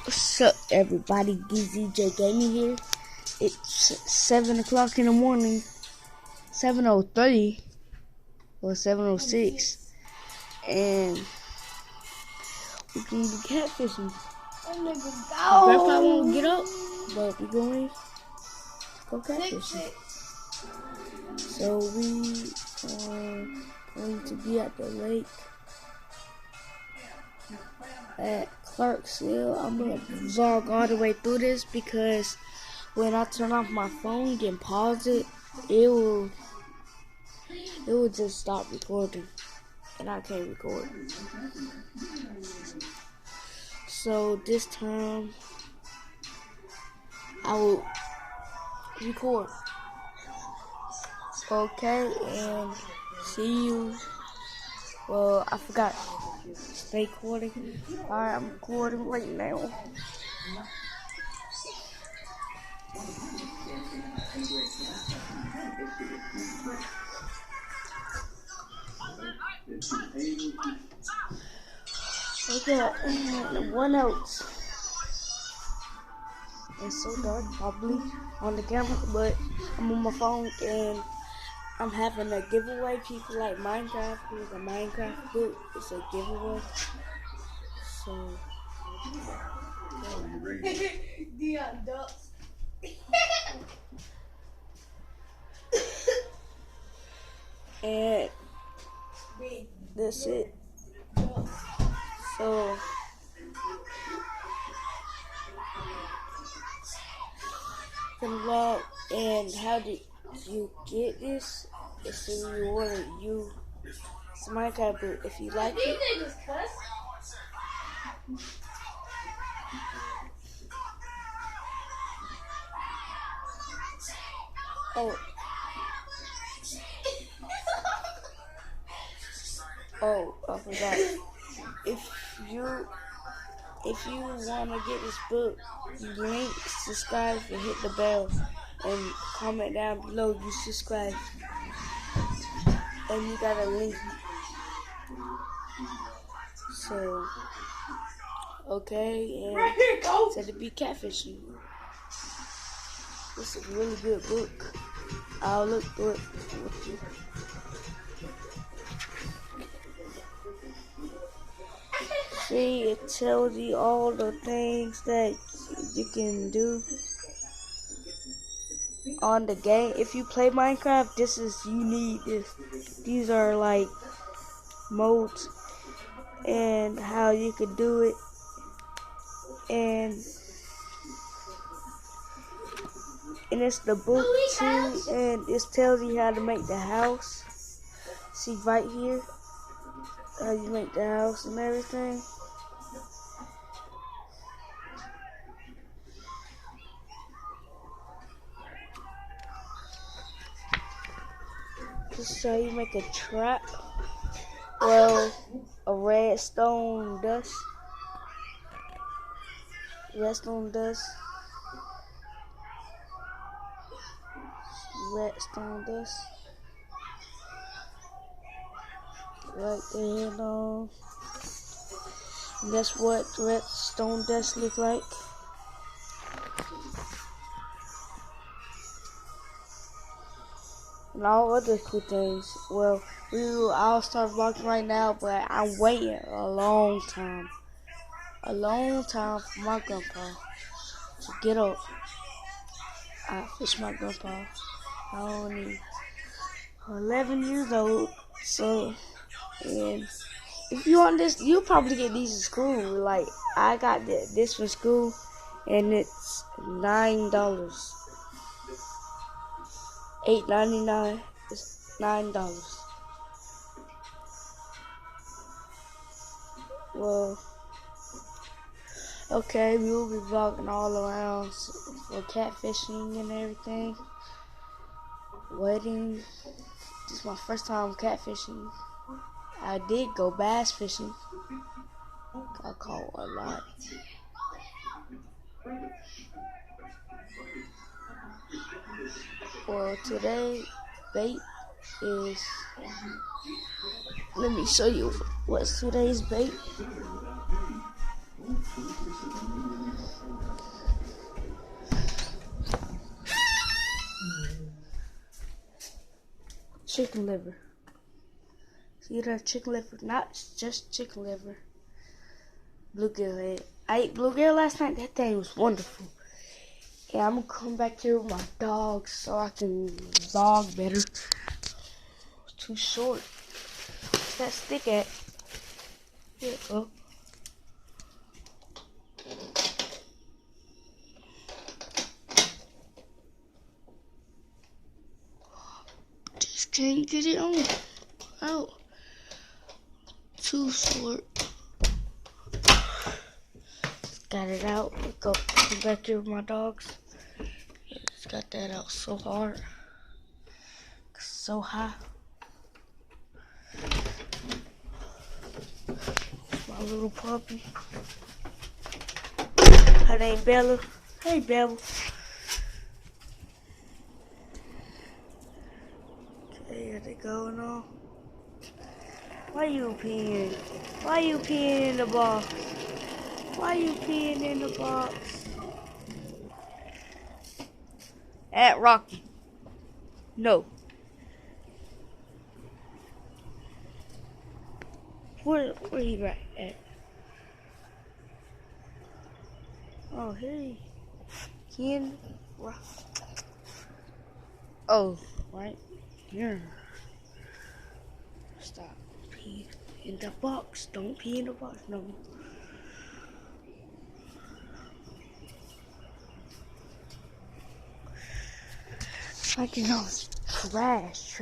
What's up, everybody? DZJ Gaming here. It's 7 o'clock in the morning, 7:03 or 7:06, and we can be catfishing. Grandpa won't get up, but we're going to go catfishing. So we are going to be at the lake at Clarksville. I'm gonna vlog all the way through this because when I turn off my phone and pause it, it will just stop recording, and I can't record. So this time I will record. Okay, and see you. Well, I forgot. Stay recording. Alright, I'm recording right now. Okay, what else? It's so dark, probably on the camera, but I'm on my phone and I'm having a giveaway. People like Minecraft. Here's a Minecraft book. It's a giveaway. So, Dion ducks. and that's it. So, vlog, and how did you get this? It's a reward. It's a Minecraft book. If you like it. Oh, I forgot. If you wanna get this book, link, subscribe, and hit the bell, and comment down below you subscribe, and you got a link. So, okay, and said to be catfishing. This is a really good book. I'll look through it with you. See, it tells you all the things that you can do on the game. If you play Minecraft, you need this. These are like modes and how you can do it. And it's the book too, and it tells you how to make the house. See right here, how you make the house and everything. This is how you make a trap. Well, a redstone dust. Redstone dust. Right there, no. And that's what redstone dust look like. And all other cool things. Well, I'll start vlogging right now, but I'm waiting a long time for my grandpa to get up. I fish my grandpa. I'm only 11 years old, so, and if you want this, you'll probably get these in school. Like, I got this for school, and it's $9. $8.99. It's $9. Well, okay, we will be vlogging all around for catfishing and everything. Waiting. This is my first time catfishing. I did go bass fishing. I caught a lot. Well, today bait is, let me show you what's today's bait. chicken liver. See that chicken liver? Not just chicken liver. Bluegill head. I ate bluegill last night. That thing was wonderful. Yeah, I'm gonna come back here with my dogs so I can vlog better. Too short. Where's that stick at? Here it go. Just can't get it on. Out. Too short. Got it out. Go come back here with my dogs. Just got that out so hard. So high. My little puppy. Her name Bella. Hey Bella. Okay, are they going on? Why you peeing? Why you peeing in the box? Why you peeing in the box? At Rocky. No. Where he right at? Oh, hey. Ken. Oh, right here. Stop peeing in the box. Don't pee in the box. No. Like you know, it's trash.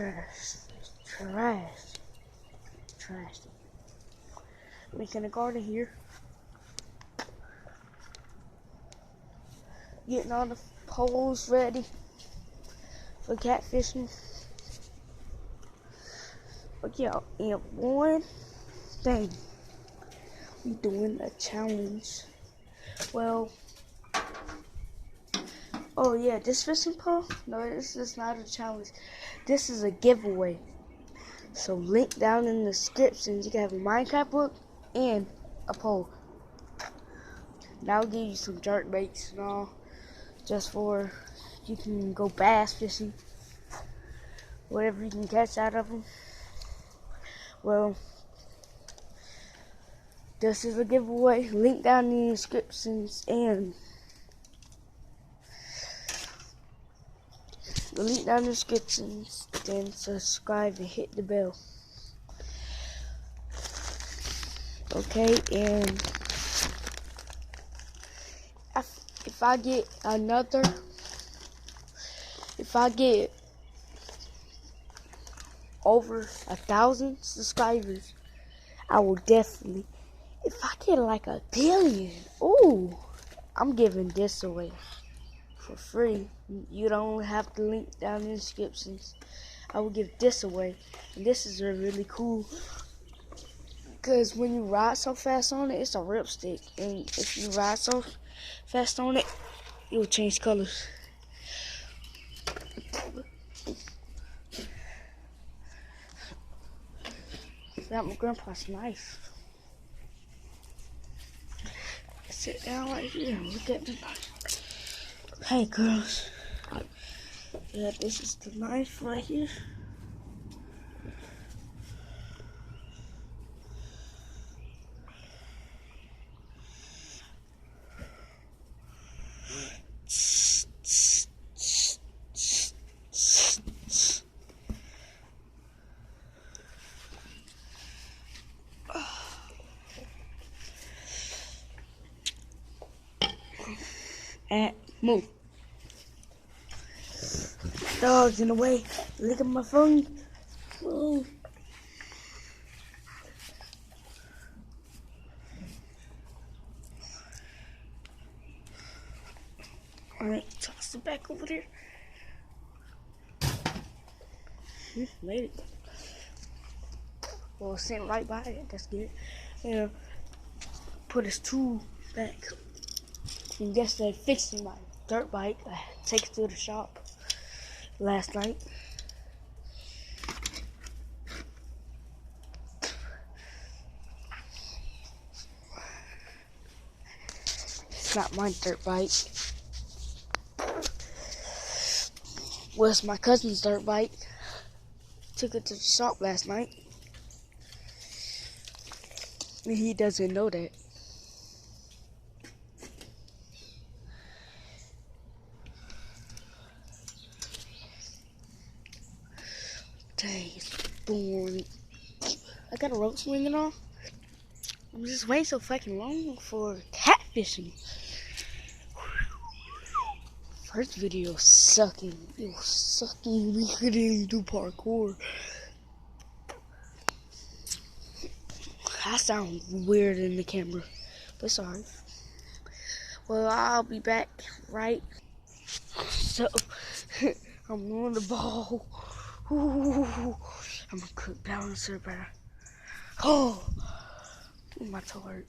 Making a garden here. Getting all the poles ready for catfishing. But yeah, and one thing, we doing a challenge. Well, oh yeah, this fishing pole? No, this is not a challenge. This is a giveaway. So link down in the description. You can have a Minecraft book and a pole. Now I'll give you some jerk baits and all, just for you can go bass fishing, whatever you can catch out of them. Well, this is a giveaway. Link down in the descriptions and the link down in the descriptions. Then subscribe and hit the bell. Okay, and if I get over 1,000 subscribers, I will definitely. If I get like 1 billion, ooh, I'm giving this away for free. You don't have to link down in the descriptions. I will give this away, and this is a really cool. Because when you ride so fast on it, it's a ripstick. And if you ride so fast on it, it will change colors. That my grandpa's knife. Sit down right here and look at the knife. Hey girls. Yeah, this is the knife right here. And move. Dog's in the way. Look at my phone. Move. Alright, toss it back over there. Made it. Well, sitting right by it. That's good. Yeah. Put his tool back. And yesterday fixing my dirt bike. I take it to the shop last night. It's not my dirt bike. Well, it's my cousin's dirt bike. took it to the shop last night. And he doesn't know that. Dang, it's boring. I got a rope swinging on. I'm just waiting so fucking long for catfishing. First video sucking. It was sucking. We couldn't even do parkour. I sound weird in the camera, but sorry. Well, I'll be back, right? So, I'm on the ball. Ooh, I'm a quick balancer, better. Oh, my toe hurt.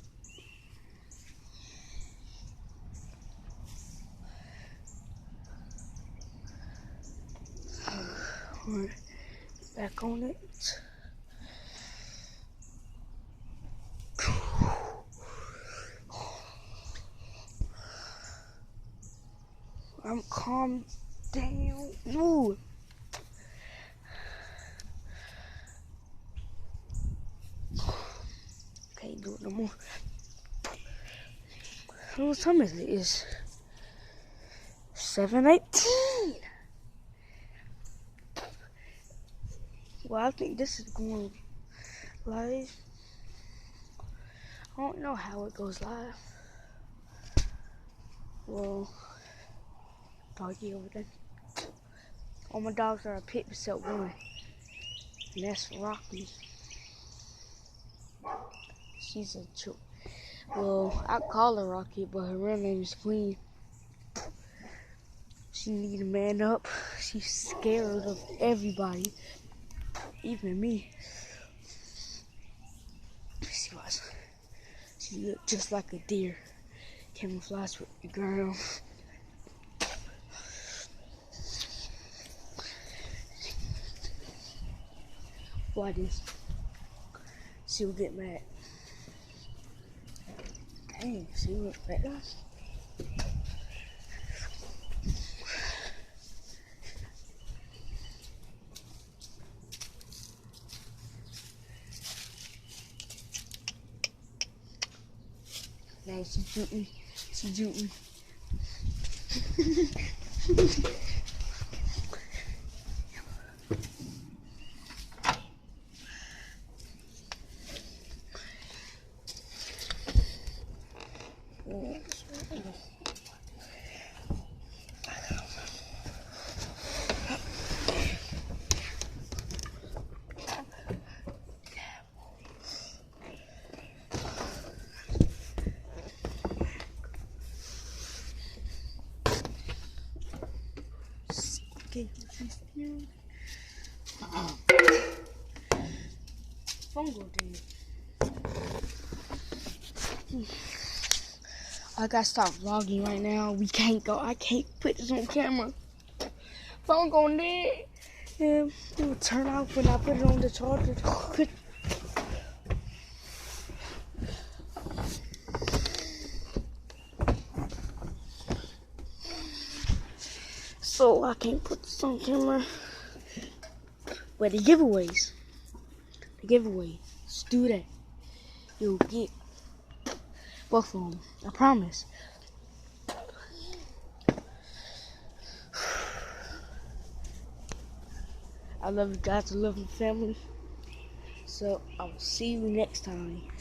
Alright, back on it. I'm calm down. Ooh. Can't do it no more. What time is it? It's 7:18. Well, I think this is going live. I don't know how it goes live. Well, doggy over there. All my dogs are a pit except one. And that's Rocky. She's a choke. Well, I call her Rocky, but her real name is Queen. She need to man up. She's scared of everybody, even me. She was. She looked just like a deer, camouflaged with the ground. Why this? She'll get mad. Dang, she went fast. Now she shoot me. She shoot me. Phone go dead. I gotta stop vlogging right now. We can't go. I can't put this on camera. Phone going dead. And it will turn off when I put it on the charger. So I can't put this on camera. But the giveaways. Let's do that. You'll get both of them. I promise. I love you guys. I love my family. So I will see you next time.